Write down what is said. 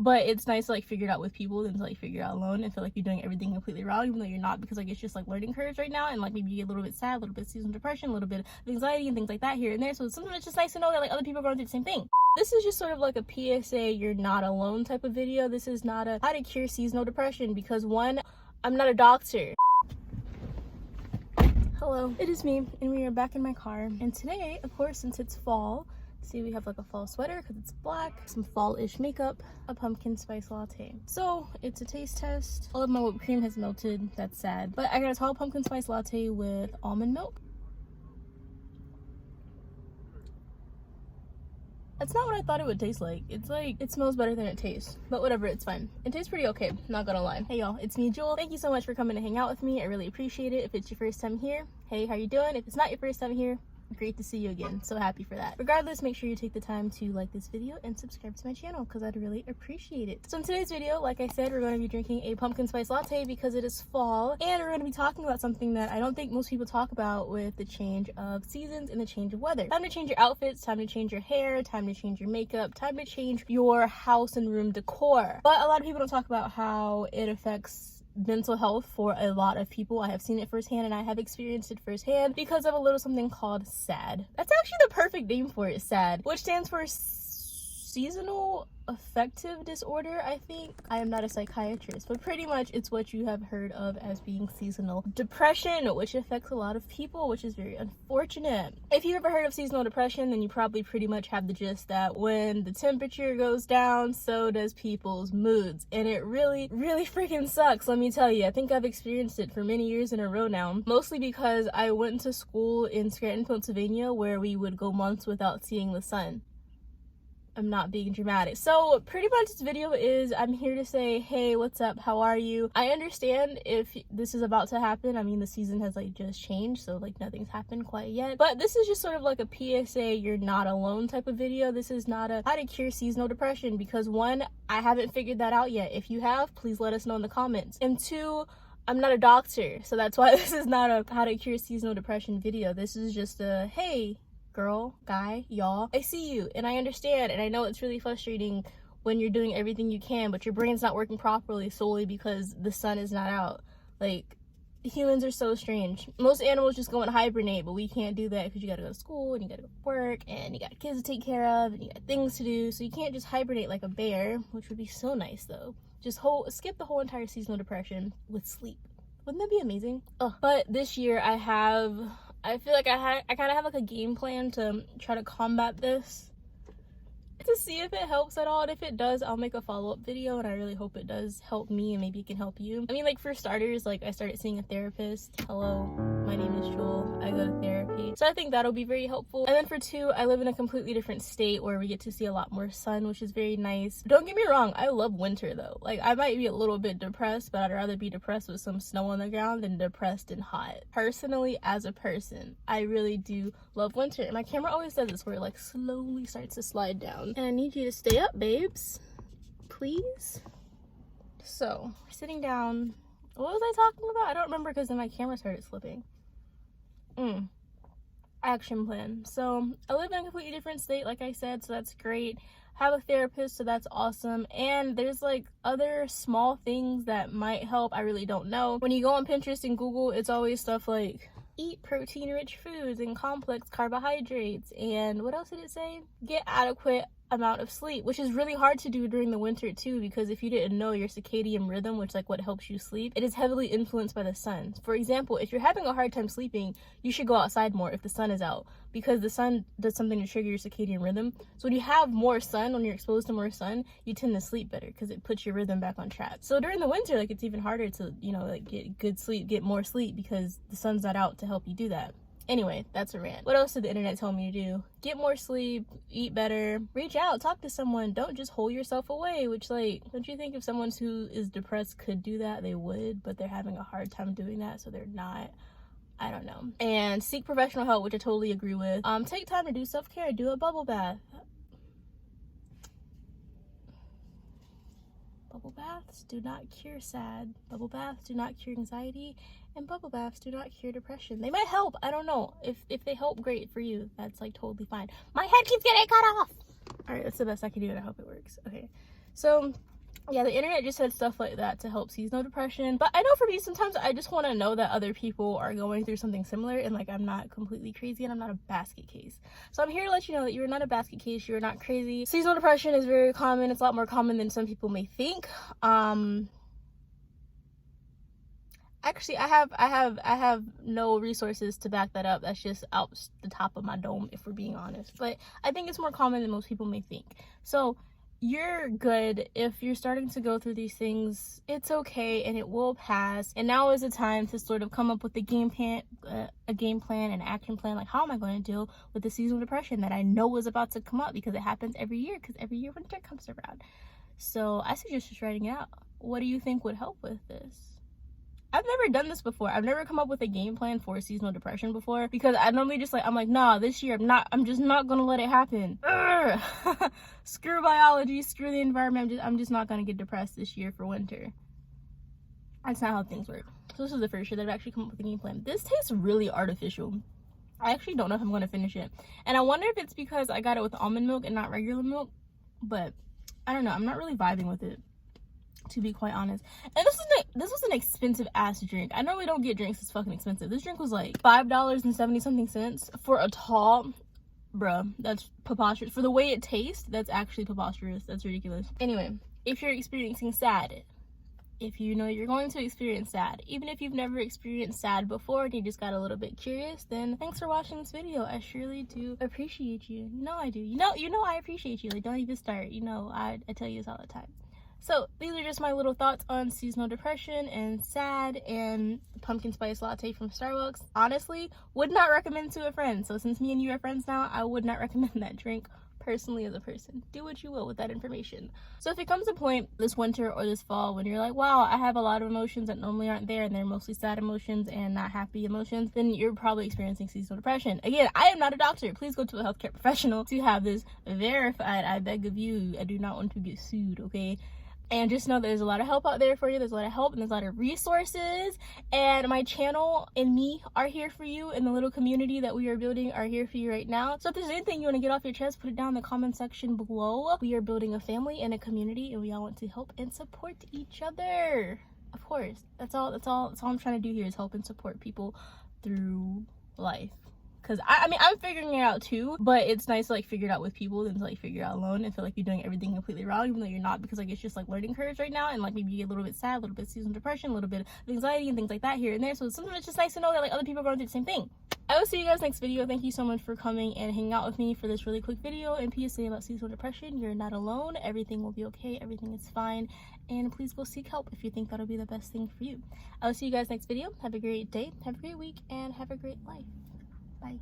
But it's nice to like figure it out with people than to like figure it out alone and feel like you're doing everything completely wrong, even though you're not, because like it's just like learning curves right now, and like maybe you get a little bit sad, a little bit of seasonal depression, a little bit of anxiety and things like that here and there. So sometimes it's just nice to know that like other people are going through the same thing. This is just sort of like a PSA, you're not alone type of video. This is not a how to cure seasonal depression, because one, I'm not a doctor. Hello, it is me, and we are back in my car. And today, of course, since it's fall, see, we have like a fall sweater because it's black, some fall-ish makeup, a pumpkin spice latte. So it's a taste test. All of my whipped cream has melted. That's sad. But I got a tall pumpkin spice latte with almond milk. That's not what I thought it would taste like. It's like, it smells better than it tastes. But whatever, it's fine. It tastes pretty okay, not gonna lie. Hey y'all, it's me, Jewel. Thank you so much for coming to hang out with me. I really appreciate it. If it's your first time here, hey, how you doing? If it's not your first time here, great to see you again. So happy for that. Regardless, make sure you take the time to like this video and subscribe to my channel because I'd really appreciate it. So in today's video, like I said, we're going to be drinking a pumpkin spice latte because it is fall, and we're going to be talking about something that I don't think most people talk about with the change of seasons and the change of weather. Time to change your outfits, time to change your hair, time to change your makeup, time to change your house and room decor. But a lot of people don't talk about how it affects mental health for a lot of people. I have seen it firsthand, and I have experienced it firsthand because of a little something called SAD. That's actually the perfect name for it, SAD, which stands for seasonal affective disorder, I think. I am not a psychiatrist, but pretty much it's what you have heard of as being seasonal depression, which affects a lot of people, which is very unfortunate. If you've ever heard of seasonal depression, then you probably pretty much have the gist that when the temperature goes down, so does people's moods, and it really freaking sucks, let me tell you. I think I've experienced it for many years in a row now, mostly because I went to school in Scranton, Pennsylvania, where we would go months without seeing the sun. I'm not being dramatic. So pretty much this video is, I'm here to say, hey, what's up, how are you? I understand if this is about to happen. I mean, the season has like just changed, so like nothing's happened quite yet, but this is just sort of like a PSA, you're not alone type of video. This is not a how to cure seasonal depression, because one, I haven't figured that out yet. If you have, please let us know in the comments. And two, I'm not a doctor, so that's why this is not a how to cure seasonal depression video. This is just a, hey, girl, guy, y'all, I see you and I understand, and I know it's really frustrating when you're doing everything you can but your brain's not working properly solely because the sun is not out. Like, humans are so strange. Most animals just go and hibernate, but we can't do that because you gotta go to school and you gotta go to work and you got kids to take care of and you got things to do, so you can't just hibernate like a bear, which would be so nice though. Just skip the whole entire seasonal depression with sleep. Wouldn't that be amazing? Ugh. But this year I feel like I kind of have like a game plan to try to combat this, to see if it helps at all, and if it does, I'll make a follow-up video, and I really hope it does help me and maybe it can help you. I mean, like, for starters, like, I started seeing a therapist. Hello, my name is Jewel. I go to therapy, so I think that'll be very helpful. And then for two, I live in a completely different state where we get to see a lot more sun, which is very nice. Don't get me wrong, I love winter though. Like, I might be a little bit depressed, but I'd rather be depressed with some snow on the ground than depressed and hot. Personally, as a person, I really do love winter, and my camera always does this where it like slowly starts to slide down. And I need you to stay up, babes, please. So we're sitting down. What was I talking about? I don't remember because then my camera started slipping. Action plan. So I live in a completely different state, like I said, so that's great. Have a therapist, so that's awesome. And there's like other small things that might help. I really don't know. When you go on Pinterest and Google, it's always stuff like eat protein-rich foods and complex carbohydrates, and what else did it say? Get adequate amount of sleep, which is really hard to do during the winter too, because if you didn't know, your circadian rhythm, which is like what helps you sleep, it is heavily influenced by the sun. For example, if you're having a hard time sleeping, you should go outside more if the sun is out, because the sun does something to trigger your circadian rhythm. So when you have more sun, when you're exposed to more sun, you tend to sleep better because it puts your rhythm back on track. So during the winter, like, it's even harder to, you know, like, get good sleep, get more sleep, because the sun's not out to help you do that. Anyway, that's a rant. What else did the internet tell me to do? Get more sleep, eat better, reach out, talk to someone. Don't just hold yourself away, which, like, don't you think if someone who is depressed could do that, they would, but they're having a hard time doing that, so they're not. I don't know. And seek professional help, which I totally agree with. Take time to do self-care, do a bubble bath. Bubble baths do not cure SAD. Bubble baths do not cure anxiety. And bubble baths do not cure depression. They might help. I don't know. If they help, great for you. That's like totally fine. My head keeps getting cut off. All right, that's the best I can do, and I hope it works. Okay, so yeah, the internet just said stuff like that to help seasonal depression. But I know for me, sometimes I just want to know that other people are going through something similar, and like I'm not completely crazy and I'm not a basket case. So I'm here to let you know that you're not a basket case, you're not crazy. Seasonal depression is very common. It's a lot more common than some people may think. Actually, I have no resources to back that up. That's just out the top of my dome, if we're being honest. But I think it's more common than most people may think. So you're good if you're starting to go through these things. It's okay, and it will pass. And now is the time to sort of come up with a game plan, an action plan. Like, how am I going to deal with the seasonal depression that I know is about to come up, because it happens every year, because every year winter comes around. So I suggest just writing it out. What do you think would help with this? I've never done this before. I've never come up with a game plan for seasonal depression before, because I normally just I'm like, nah, this year I'm just not gonna let it happen. Screw biology, screw the environment. I'm just not gonna get depressed this year for winter. That's not how things work. So this is the first year that I've actually come up with a game plan. This tastes really artificial. I actually don't know if I'm gonna finish it. And I wonder if it's because I got it with almond milk and not regular milk, but I don't know. I'm not really vibing with it, to be quite honest. And this was an expensive ass drink. I normally don't get drinks that's fucking expensive. This drink was like $5.70 something for a tall. Bruh, that's preposterous. For the way it tastes, that's actually preposterous. That's ridiculous. Anyway, if you're experiencing sad, if you know you're going to experience sad, even if you've never experienced sad before and you just got a little bit curious, then thanks for watching this video. I surely do appreciate you. You know I do. You know I appreciate you. Like, don't even start. You know, I tell you this all the time. So these are just my little thoughts on seasonal depression and sad and pumpkin spice latte from Starbucks. Honestly, would not recommend to a friend. So since me and you are friends now, I would not recommend that drink personally as a person. Do what you will with that information. So if it comes a point this winter or this fall when you're like, wow, I have a lot of emotions that normally aren't there, and they're mostly sad emotions and not happy emotions, then you're probably experiencing seasonal depression. Again, I am not a doctor. Please go to a healthcare professional to have this verified. I beg of you. I do not want to get sued, okay? And just know there's a lot of help out there for you. There's a lot of help and there's a lot of resources. And my channel and me are here for you. And the little community that we are building are here for you right now. So if there's anything you want to get off your chest, put it down in the comment section below. We are building a family and a community, and we all want to help and support each other. Of course. That's all I'm trying to do here, is help and support people through life. Because I mean, I'm figuring it out too, but it's nice to like figure it out with people than to like figure it out alone and feel like you're doing everything completely wrong, even though you're not, because like it's just like learning curves right now, and like maybe you get a little bit sad, a little bit of seasonal depression, a little bit of anxiety and things like that here and there. So sometimes it's just nice to know that like other people are going through the same thing. I will see you guys next video. Thank you so much for coming and hanging out with me for this really quick video. And PSA about seasonal depression, you're not alone. Everything will be okay. Everything is fine. And please go seek help if you think that'll be the best thing for you. I will see you guys next video. Have a great day, have a great week, and have a great life. Bye.